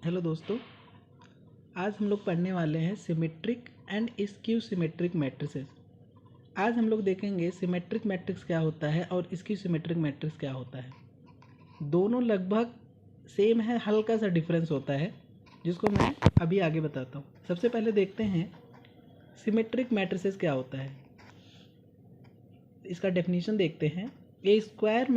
Hello दोस्तों, आज हम लोग पढ़ने वाले हैं symmetric and skew symmetric matrices. आज हम लोग देखेंगे सिमेट्रिक मैट्रिक्स क्या होता है और स्क्यू सिमेट्रिक मैट्रिक्स क्या होता है। दोनों लगभग सेम है, हल्का सा डिफरेंस होता है जिसको मैं अभी आगे बताता हूँ। सबसे पहले देखते हैं सिमेट्रिक मैट्रिसेस क्या होता है। इसका डेफिनेशन देखते हैं। A square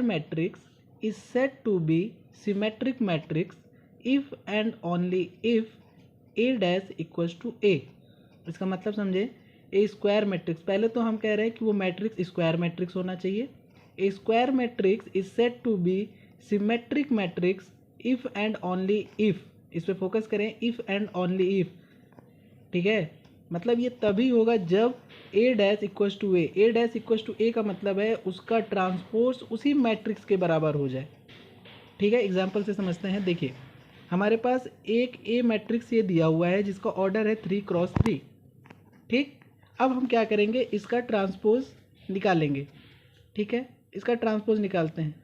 matrix is said to be symmetric matrix if and only if a dash equals to a। इसका मतलब समझे। ए स्क्वायर मैट्रिक्स, पहले तो हम कह रहे हैं कि वो मैट्रिक्स स्क्वायर मैट्रिक्स होना चाहिए। A square matrix is said to be symmetric matrix if and only if, इस पर फोकस करें, इफ एंड ओनली इफ। ठीक है, मतलब ये तभी होगा जब A dash equals to A dash equals to A का मतलब है उसका ट्रांसपोज उसी मैट्रिक्स के बराबर हो जाए। ठीक है, एग्जांपल से समझते हैं। देखिए, हमारे पास एक ए मैट्रिक्स ये दिया हुआ है जिसका ऑर्डर है 3x3। ठीक, अब हम क्या करेंगे, इसका ट्रांसपोज निकालेंगे। ठीक है, इसका ट्रांसपोज निकालते हैं।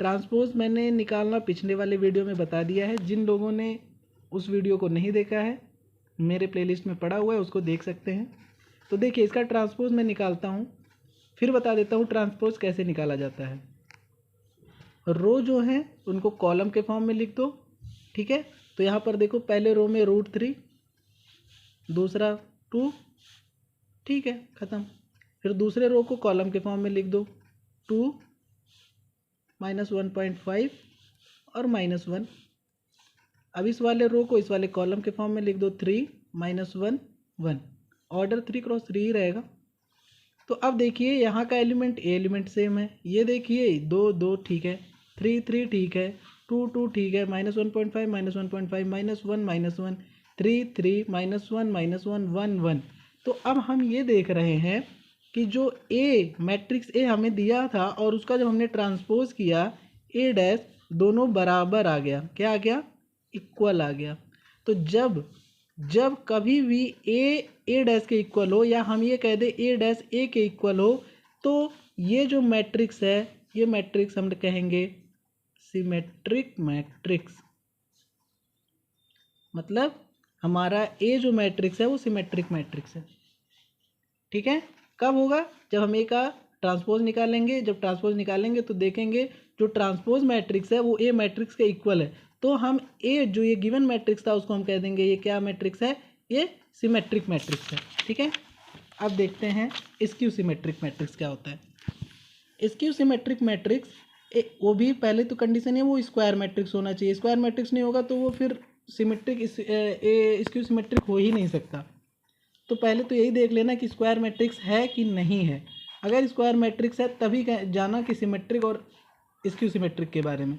ट्रांसपोज मैंने निकालना पिछले वाले वीडियो में बता दिया है। जिन लोगों ने उस वीडियो को नहीं देखा है, मेरे प्लेलिस्ट में पड़ा हुआ है, उसको देख सकते हैं। तो देखिए, इसका ट्रांसपोज मैं निकालता हूँ, फिर बता देता हूँ ट्रांसपोज कैसे निकाला जाता है। रो जो हैं उनको कॉलम के फॉर्म में लिख दो। ठीक है, तो यहाँ पर देखो, पहले रो में √3, दूसरा 2। ठीक है, ख़त्म। फिर दूसरे रो को कॉलम के फॉर्म में लिख दो, 2 -1.5 और -1। अब इस वाले रो को इस वाले कॉलम के फॉर्म में लिख दो, 3 -1 1। ऑर्डर 3x3 ही रहेगा। तो अब देखिए, यहाँ का एलिमेंट ए एलिमेंट सेम है। ये देखिए, 2 2 ठीक है, 3 3 ठीक है, 2 2 ठीक है, -1.5 -1.5 -1 -1 3 3 -1 -1 1 1। तो अब हम ये देख रहे हैं कि जो ए मैट्रिक्स ए हमें दिया था और उसका जब हमने ट्रांसपोज किया, ए डैश दोनों बराबर आ गया। क्या आ गया? इक्वल आ गया। तो जब कभी भी ए डैश के इक्वल हो, या हम ये कह दें ए डैश ए के इक्वल हो, तो ये जो मैट्रिक्स है, ये मैट्रिक्स हम कहेंगे सिमेट्रिक मैट्रिक्स। मतलब हमारा ए जो मैट्रिक्स है वो सिमेट्रिक मैट्रिक्स है। ठीक है, कब होगा? जब हम ए का ट्रांसपोज निकालेंगे। जब ट्रांसपोज निकालेंगे तो देखेंगे जो ट्रांसपोज मैट्रिक्स है वो ए मैट्रिक्स के इक्वल है। तो हम ए जो ये गिवन मैट्रिक्स था उसको हम कह देंगे ये क्या मैट्रिक्स है? ये सिमेट्रिक मैट्रिक्स है। ठीक है, अब देखते हैं स्क्यू सिमेट्रिक मैट्रिक्स क्या होता है। स्क्यू सिमेट्रिक मैट्रिक्स वो भी पहले तो कंडीशन है वो स्क्वायर मैट्रिक्स होना चाहिए। स्क्वायर मैट्रिक्स नहीं होगा तो वो फिर सिमेट्रिक स्क्यू सिमेट्रिक हो ही नहीं सकता। तो पहले तो यही देख लेना कि स्क्वायर मैट्रिक्स है कि नहीं है। अगर स्क्वायर मैट्रिक्स है तभी जाना कि सिमेट्रिक और स्क्यू सिमेट्रिक के बारे में।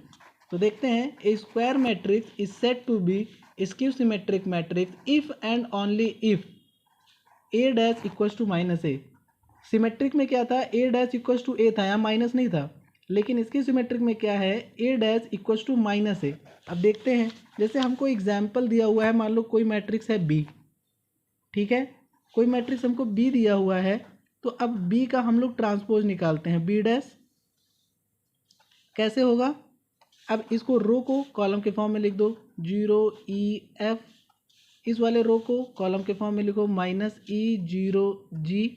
तो देखते हैं, A square matrix is said to be skew symmetric matrix if and only if A dash equals to -a। Symmetric में क्या था? A dash equals to A था, यहाँ माइनस नहीं था। लेकिन इसकी सिमेट्रिक में क्या है? ए डैश इक्वल्स टू -a। अब देखते हैं, जैसे हमको एग्जाम्पल दिया हुआ है, मान लो कोई मैट्रिक्स है बी। ठीक है, कोई मैट्रिक्स हमको बी दिया हुआ है, तो अब बी का हम लोग ट्रांसपोज निकालते हैं। बी डैश कैसे होगा? अब इसको रो को कॉलम के फॉर्म में लिख दो, 0 E F। इस वाले रो को कॉलम के फॉर्म में लिखो -E 0 G।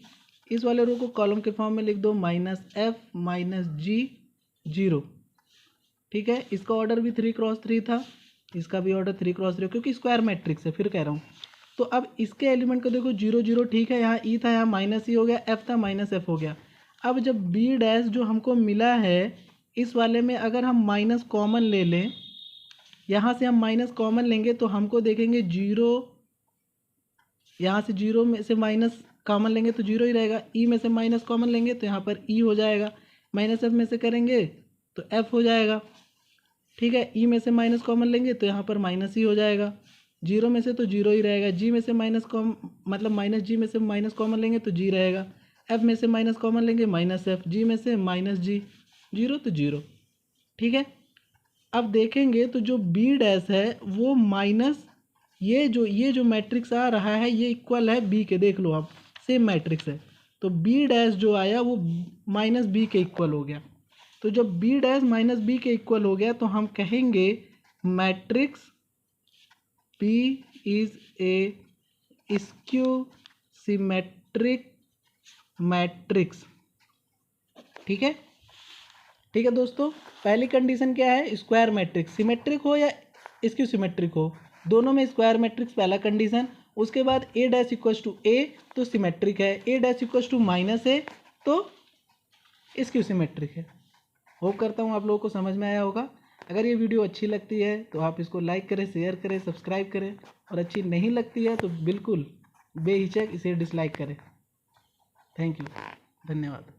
इस वाले रो को कॉलम के फॉर्म में लिख दो -F -G 0। ठीक है, इसका ऑर्डर भी 3x3 था, इसका भी ऑर्डर 3x3 क्योंकि स्क्वायर मैट्रिक्स है। फिर कह रहा हूँ, तो अब इसके एलिमेंट को देखो, 0 0 ठीक है, यहाँ ई था, यहाँ -e हो गया, f था -f हो गया। अब जब बी डैश जो हमको मिला है, इस वाले में अगर हम माइनस कॉमन ले लें, यहाँ से हम माइनस कॉमन लेंगे तो हमको देखेंगे 0, यहाँ से 0 में से माइनस कॉमन लेंगे तो 0 ही रहेगा। ई में से माइनस कॉमन लेंगे तो यहाँ पर ई हो जाएगा। -f में से करेंगे तो f हो जाएगा। ठीक है, ई में से माइनस कॉमन लेंगे तो यहाँ पर -e हो जाएगा। 0 में से तो 0 ही रहेगा। जी में से मतलब -g में से माइनस कॉमन लेंगे तो g रहेगा। f में से माइनस कॉमन लेंगे -f, g में से -g, 0 तो 0। ठीक है, अब देखेंगे तो जो b डैश है वो माइनस ये जो मैट्रिक्स आ रहा है ये इक्वल है b के। देख लो आप, सेम मैट्रिक्स है, तो b डैश जो आया वो -b के इक्वल हो गया। तो जब b डैश -b के इक्वल हो गया तो हम कहेंगे matrix P is A skew symmetric matrix. ठीक है, ठीक है दोस्तों, पहली कंडीशन क्या है, स्क्वायर मैट्रिक्स सिमेट्रिक हो या स्क्यू सिमेट्रिक हो, दोनों में स्क्वायर मैट्रिक्स पहला कंडीशन। उसके बाद ए डैश इक्वल्स टू ए तो सिमेट्रिक है, ए डैश इक्वल्स टू माइनस ए तो स्क्यू सिमेट्रिक है। होप करता हूँ आप लोगों को समझ में आया होगा। अगर ये वीडियो अच्छी लगती है तो आप इसको लाइक करें, शेयर करें, सब्सक्राइब करें, और अच्छी नहीं लगती है तो बिल्कुल बेहिचक इसे डिसलाइक करें। थैंक यू, धन्यवाद।